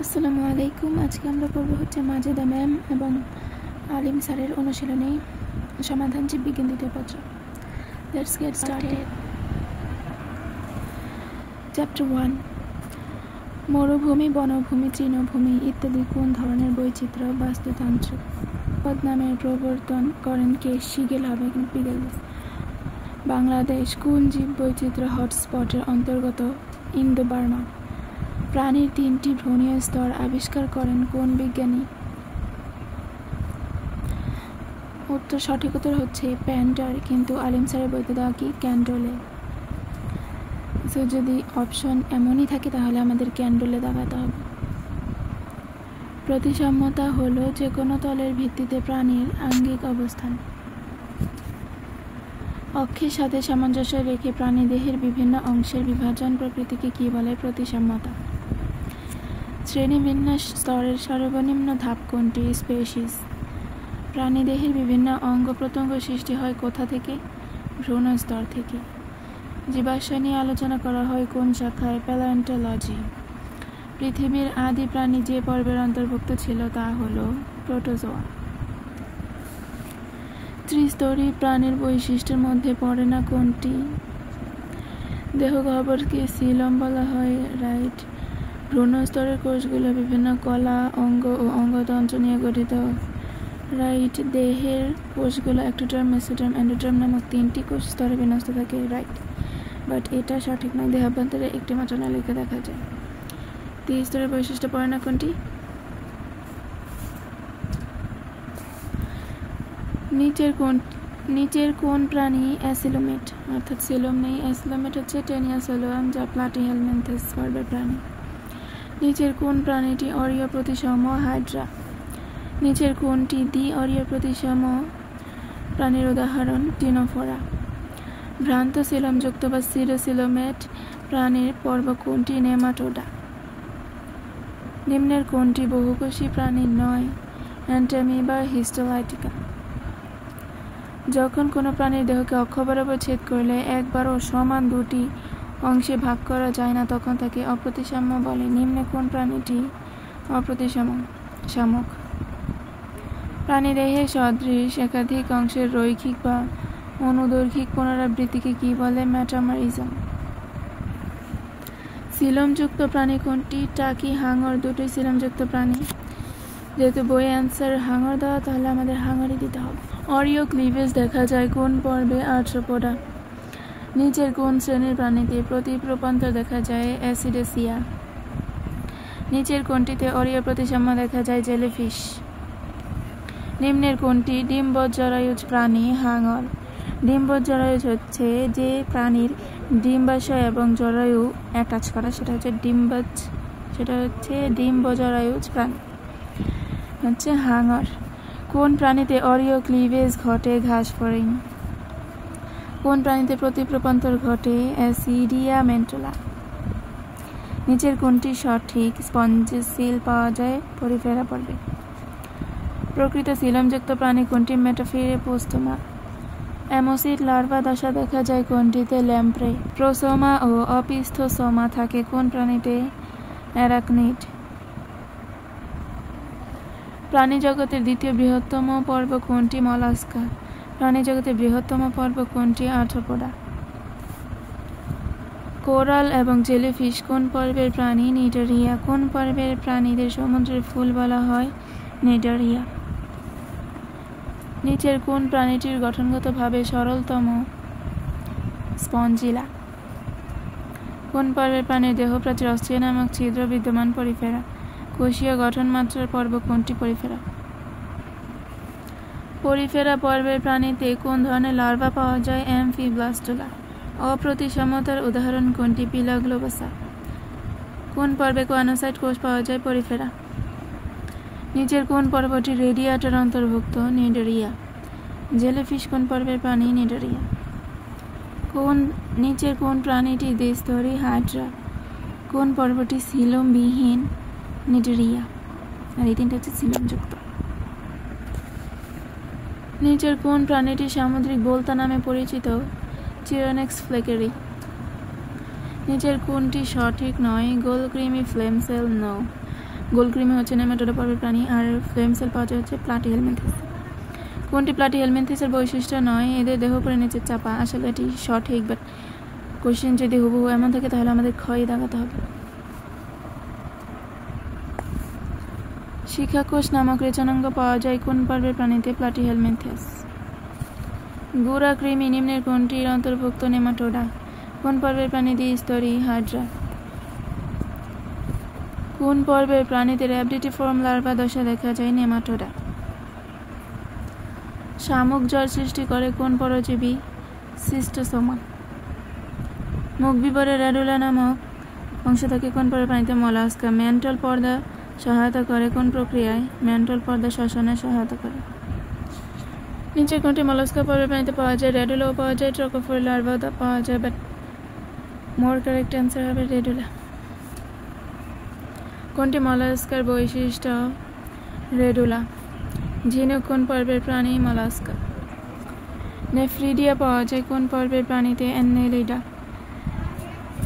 আসসালামু আলাইকুম। আজকে আমরা পড়ব হচ্ছে মাজেদা ম্যাম এবং আলিম স্যারের অনুশীলনী সমাধান জীববিজ্ঞান দ্বিতীয় পত্র। Let's get started. চ্যাপ্টার 1, মরুভূমি, বনভূমি, তৃণভূমি ইত্যাদি কোন ধরনের বৈচিত্র্য বাস্তুতান্ত্রিক পদনামের প্রবর্তন করেন কে? শিগেল হবে কিন্তু পিগেল। বাংলাদেশ কোন জীব বৈচিত্র্য হটস্পটের অন্তর্গত? Indo Burma. প্রাণীর 3টি ভ্রূণীয় স্তর আবিষ্কার করেন কোন বিজ্ঞানী? সঠিক উত্তর হচ্ছে প্যান্টার, কিন্তু আলিম স্যারের বইতে দেওয়া কি? ক্যান্ডলে। সো যদি অপশন এমনই থাকে তাহলে আমাদের ক্যান্ডলে দাগাতে হবে। প্রতিসাম্যতা হলো যে কোনো তলের ভিত্তিতে প্রাণীর আঙ্গিক অবস্থান। অক্ষের সাথে সামঞ্জস্য রেখে প্রাণীদেহের বিভিন্ন অংশের বিভাজন প্রকৃতিকে কি বলে? প্রতিসাম্যতা। শ্রেণীবিন্যাস স্তরের সর্বনিম্ন ধাপ কোনটি? স্পেসিস। প্রাণীদেহের বিভিন্ন অঙ্গ প্রত্যঙ্গ সৃষ্টি হয় কোথা থেকে? ভ্রূণ স্তর থেকে। জীবাশ্ম নিয়ে আলোচনা করা হয় কোন শাখায়? প্যালিওন্টোলজি। পৃথিবীর আদি প্রাণী যে পর্বের অন্তর্ভুক্ত ছিল তা হল প্রোটোজোয়া। ত্রিস্তরী প্রাণীর বৈশিষ্ট্যের মধ্যে পড়ে না কোনটি? দেহগহ্বরকে সিলম বলা হয়, রাইট। ভ্রূণ স্তরের কোষগুলো বিভিন্ন কলা, অঙ্গ ও অঙ্গতন্ত্র নিয়ে গঠিত, রাইট। দেহের কোষগুলো এক্টোডার্ম, মেসোডার্ম, এন্ডোডার্ম নামক 3টি কোষ স্তরে বিন্যস্ত থাকে, রাইট। বাট এটা সঠিক নয়, দেহাভ্যন্তরে একটি মাত্র নালিকা দেখা যায়। ত্রিস্তরের বৈশিষ্ট্য পড়ে না কোনটি? নিচের কোন প্রাণী অ্যাসিলোমেট, অর্থাৎ সিলোম নেই? অ্যাসিলোমেট হচ্ছে টেনিয়াসোলোয়াম, যা প্লাটিহেলমিনথেস পর্বের প্রাণী। নিচের কোন প্রাণীটি অরীয় প্রতিসম? হাইড্রা। নিচের কোনটি দ্বি অরীয় প্রতিসম প্রাণীর উদাহরণ? টিনোফোরা। ভ্রান্ত সিলোমযুক্ত বা সিরোসিলোমেট প্রাণীর পর্ব কোনটি? নেমাটোডা। নিম্নের কোনটি বহুকোষী প্রাণী নয়? Entamoeba, histolytica. যখন কোনো প্রাণীর দেহকে অক্ষ বরাবর ছেদ করলে একবারও সমান 2টি অংশে ভাগ করা যায় না, তখন তাকে অপ্রতিসাম্য বলে। নিম্নে কোন প্রাণীটি শামুক। প্রাণীদেহে সদৃশ একাধিক অংশের রৈখিক বা অনুদৈর্ঘিক পুনরাবৃত্তিকে কি বলে? মেটামরিজম। সিলোমযুক্ত প্রাণী কোনটি? টাকি, হাঙর, দুটোই সিলোমযুক্ত প্রাণী। যেহেতু বইয়ে অ্যান্সার হাঙর দেওয়া, তাহলে আমাদের হাঙরই দিতে হবে। অরীয় ক্লিভেজ দেখা যায় কোন পর্বে? আর্থ্রোপোডা। নিচের কোন শ্রেণীর প্রাণীতে প্রতিপ্রপান্তর দেখা যায়? অ্যাসিডেসিয়া। নিচের কোনটিতে অরীয় প্রতিসাম্য দেখা যায়? জেলিফিশ। নিম্নের কোনটি ডিম্বজরায়ুজ প্রাণী? হাঙর। ডিম্বজরায়ুজ হচ্ছে যে প্রাণীর ডিম্বাশয় এবং জরায়ু অ্যাটাচ করা, সেটা হচ্ছে ডিম্বজরায়ুজ প্রাণী, হচ্ছে হাঙর। কোন প্রাণীতে অরীয় ক্লিভেজ ঘটে? ঘাসফড়িং। কোন প্রাণীতে প্রতিপ্রপান্তর ঘটে? অ্যাসিডিয়া মেন্টুলা। নিচের কোনটি সঠিক? স্পঞ্জেস সিল পাওয়া যায় পরিফেরা পর্বে। প্রকৃত সিলোমযুক্ত প্রাণী কোনটি? মেটাফিরে পোস্টোমা। অ্যামোসিড লার্ভা দশা দেখা যায় কোনটিতে? ল্যাম্প্রে। প্রোসোমা ও অপিস্থোসোমা থাকে কোন প্রাণীতে? অ্যারাকনিড। প্রাণীজগতের দ্বিতীয় বৃহত্তম পর্ব কোনটি? মলাস্কা। প্রাণীজগতের বৃহত্তম পর্ব কোনটি? আর্থ্রোপোডা। কোরাল এবং জেলিফিশ কোন পর্বের প্রাণী? নিডারিয়া। কোন পর্বের প্রাণীদের সমুদ্রের ফুল বলা হয়? নিডারিয়া। নিচের কোন প্রাণীটির গঠনগতভাবে সরলতম? স্পঞ্জিলা। কোন পর্বের প্রাণীর দেহপ্রাচীর অস্ট্রিয়া নামক ছিদ্র বিদ্যমান? পরিফেরা। কোষীয় গঠনমাত্রার পর্ব কোনটি? পরিফেরা। পরিফেরা পর্বের প্রাণীতে কোন ধরনের লার্ভা পাওয়া যায়? অ্যামফিব্লাস্টুলা। অপ্রতিসাম্যতার উদাহরণ কোনটি? পিলাগ্লোবাসা। কোন পর্বে কোয়ানোসাইট কোষ পাওয়া যায়? পরিফেরা। নিচের কোন পর্বটি রেডিয়াটার অন্তর্ভুক্ত? নিডারিয়া। জেলিফিশ কোন পর্বের প্রাণী? নিডারিয়া। নিচের কোন প্রাণীটি দ্বিস্তরী? হাইড্রা। কোন পর্বটি সিলোমবিহীন? নিডারিয়া। আর এই 3টা হচ্ছে সিলোমযুক্ত। নিচের কোন প্রাণীটি সামুদ্রিক বোলতা নামে পরিচিত? চিরোনেক্স ফ্লেকেরি। নিচের কোনটি সঠিক নয়? গোলক্রিমি ফ্লেম সেল, নো। গোলকৃমি হচ্ছে নেমাটোডা পর্বের প্রাণী, আর ফ্লেম সেল পাওয়া যায় হচ্ছে প্লাটিহেলমিনথেস। কোনটি প্লাটিহেলমিনথেসের বৈশিষ্ট্য নয়? এদের দেহ উপরে নিচে চাপা। আসলে এটি সঠিক, বাট কোশ্চেন যদি হুবহু এমন থাকে তাহলে আমাদের ক্ষয় দাগাতে হবে। শিখাকোষ নামক রেচনাঙ্গ পাওয়া যায় কোন পর্বের প্রাণীতে? প্লাটিহেলমিনথেস। গুড়া কৃমি নিম্নের কোনটির অন্তর্ভুক্ত? নেমাটোডা। কোন পর্বের প্রাণী দ্বিস্তরী? হাইড্রা। কোন পর্বের প্রাণীতে র্যাবডিটিফর্ম লার্ভা দশা দেখা যায়? নেমাটোডা। শামুক জ্বর সৃষ্টি করে কোন পরজীবী? সিস্টোসোমা। মুখ বিবরে রেডুলা নামক অংশ থাকে কোন পর্বের প্রাণীতে? মলাস্কা। মেন্টাল পর্দা সহায়তা করে কোন প্রক্রিয়ায়? মেন্টাল পর্দা শ্বসনে সহায়তা করে। নিচে কোনটি মলাস্কা পর্বের প্রাণীতে পাওয়া যায়? রেডুলাও পাওয়া যায়, ট্রোকোফোর লার্ভাও পাওয়া যায়, বাট মোর কারেক্ট অ্যান্সার হবে রেডুলা। কোনটি মলাস্কার বৈশিষ্ট্য? রেডুলা। ঝিনুক কোন পর্বের প্রাণী? মলাস্কা। নেফ্রিডিয়া পাওয়া যায় কোন পর্বের প্রাণীতে? অ্যানেলিডা।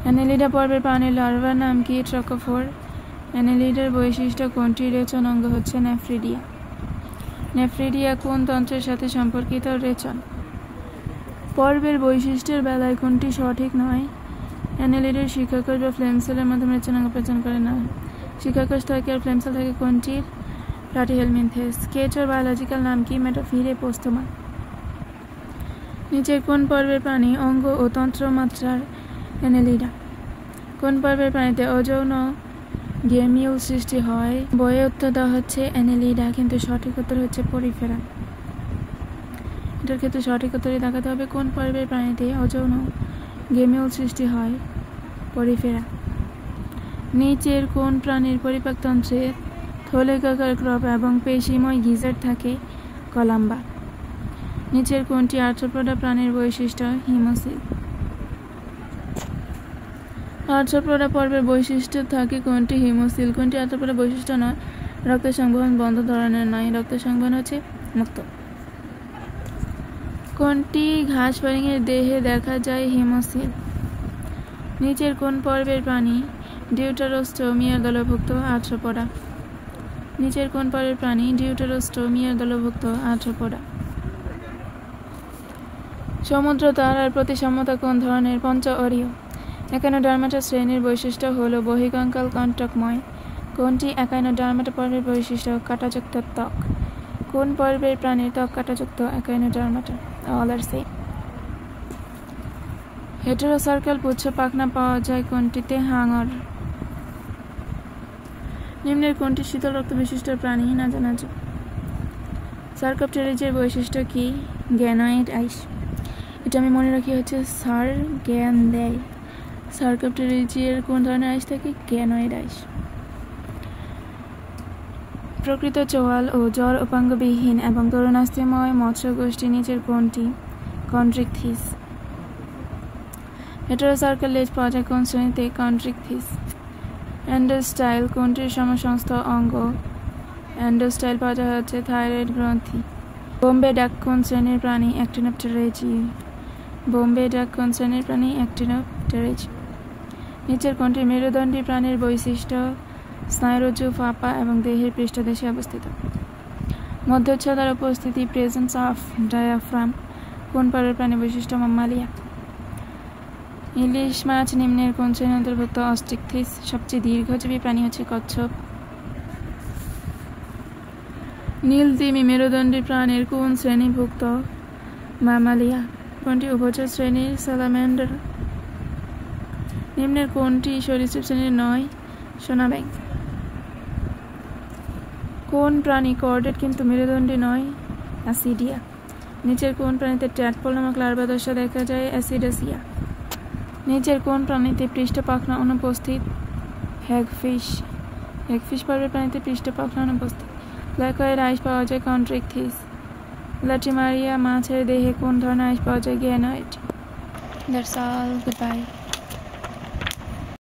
অ্যানেলিডা পর্বের প্রাণীর লার্ভার নাম কি? ট্রোকোফোর। অ্যানেলিডার বৈশিষ্ট্য কোনটি? রেচন অঙ্গ হচ্ছে নেফ্রিডিয়া। নেফ্রিডিয়া কোন তন্ত্রের সাথে সম্পর্কিত? রেচন। পর্বের বৈশিষ্ট্যের বেলায় কোনটি সঠিক নয়? অ্যানেলিডার শিখাকোষ বা ফ্লেম সেলের মাধ্যমে রেচনাঙ্গ পেচন করে না। শিখাকোষ থাকে আর ফ্লেম সেল থাকে কোনটির? প্লাটিহেলমিনথেস। কেঁচোর বায়োলজিক্যাল নাম কি? মেটাফিরেপোস্তোমা। নিচের কোন পর্বের প্রাণী অঙ্গ ও তন্ত্র মাত্রার? অ্যানেলিডা। কোন পর্বের প্রাণীতে অযৌন গেমিউল সৃষ্টি হয়? বইয়ে উত্তর দেওয়া হচ্ছে অ্যানেলিডা, কিন্তু সঠিক উত্তর হচ্ছে পরিফেরা। এটার ক্ষেত্রে সঠিক উত্তরে দেখাতে হবে কোন পর্বের প্রাণীতে অযৌন গেমিউল সৃষ্টি হয়? পরিফেরা। নিচের কোন প্রাণীর পরিপাকতন্ত্রে থলিকাকার ক্রপ এবং পেশিময় গিজার থাকে? কলাম্বা। নিচের কোনটি আর্থ্রোপোডা প্রাণীর বৈশিষ্ট্য? হিমোসিল। আর্থ্রোপোডা পর্বের বৈশিষ্ট্য থাকে কোনটি? হিমোসিল। কোনটি আর্থ্রোপোডা বৈশিষ্ট্য নয়? রক্ত সংবহন বন্ধ ধরনের নয়, রক্ত সংবহন হচ্ছে মুক্ত। কোনটি ঘাস ফড়িংয়ের দেহে দেখা যায়? হিমোসিল। নিচের কোন পর্বের প্রাণী ডিউটেরোস্টোমিয়ার দলভুক্ত? আর্থ্রোপোডা। নিচের কোন পর্বের প্রাণী ডিউটেরোস্টোমিয়ার দলভুক্ত? আর্থ্রোপোডা। সমুদ্র তারার প্রতিসাম্যতা কোন ধরনের? পঞ্চ অরীয়। একাইনোডার্মাটা শ্রেণীর বৈশিষ্ট্য হল বহিকঙ্কাল কণ্টকময়। কোনটি একাইনোডার্মাটা পর্বের বৈশিষ্ট্য? কাঁটাযুক্ত ত্বক। কোন পর্বের প্রাণীর ত্বক কাঁটাযুক্ত? একাইনোডার্মাটা। অল আর সেম। হেটেরোসার্কাল পুচ্ছ পাখনা পাওয়া যায় কোনটিতে? হাঙর। নিম্নের কোনটি শীতল রক্ত বিশিষ্ট প্রাণী? নাজানাজু। সার্কোপটেরিজের বৈশিষ্ট্য কি? গ্যানয়েড আইস। এটা আমি মনে রাখি হচ্ছে সার জ্ঞান দেয়। সার্কোপটেরিজের কোন ধরনের আইস থাকে? গ্যানয়েড আইস। প্রকৃত চোয়াল ও জ্বর উপাঙ্গবিহীন এবং তরুণাস্থিময় মৎস্য গোষ্ঠী নিচের কোনটি? কন্ট্রিকথিস। হেটেরোসার্কাল লেজ পাওয়া যায় কোন শ্রেণীতে? কন্ট্রিকথিস। অ্যান্ডোস্টাইল কোনটির সমসংস্থ অঙ্গ? অ্যান্ডোস্টাইল পাওয়া যায় হচ্ছে থাইরয়েড গ্রন্থি। বোম্বে ডাক কোন শ্রেণীর প্রাণী? অ্যাক্টিনোপটেরেজি। বোম্বে ডাক কোন শ্রেণীর প্রাণী? অ্যাক্টিনোপটেরেজি। নিচের কোনটি মেরুদণ্ডী প্রাণীর বৈশিষ্ট্য? স্নায়ুরজ্জু ফাঁপা এবং দেহের পৃষ্ঠদেশে অবস্থিত। মধ্যচ্ছদার উপস্থিতি প্রেজেন্স অফ ডায়াফ্রাম কোন পর্বের প্রাণী বৈশিষ্ট্য? মাম্মালিয়া। ইলিশ মাছ নিম্নের কোন শ্রেণীর অন্তর্ভুক্ত? অস্টিকথিস। সবচেয়ে দীর্ঘজীবী প্রাণী হচ্ছে কচ্ছপ। নীলতিমি মেরুদণ্ডী প্রাণীর কোন শ্রেণীভুক্ত? ম্যামালিয়া। কোনটি উভচর শ্রেণীর? স্যালামান্ডার। নিম্নের কোনটি সরীসৃপ শ্রেণীর নয়? সোনাব্যাং। কোন প্রাণী কর্ডেট কিন্তু মেরুদণ্ডী নয়? অ্যাসিডিয়া। নিচের কোন প্রাণীতে ট্যাডপোল নামক লার্ভা দশা দেখা যায়? অ্যাসিডাসিয়া। নিচের কোন প্রাণীতে পৃষ্ঠপাখনা অনুপস্থিত? হ্যাগফিশ। হ্যাগফিশ পর্বের প্রাণীতে পৃষ্ঠপাখনা অনুপস্থিত। ব্ল্যাকওয়েড আইস পাওয়া যায় কন্ট্রিকথিস। লাটিমারিয়া মাছের দেহে কোন ধরনের আইস পাওয়া যায়? Ganoid. That's all, good by.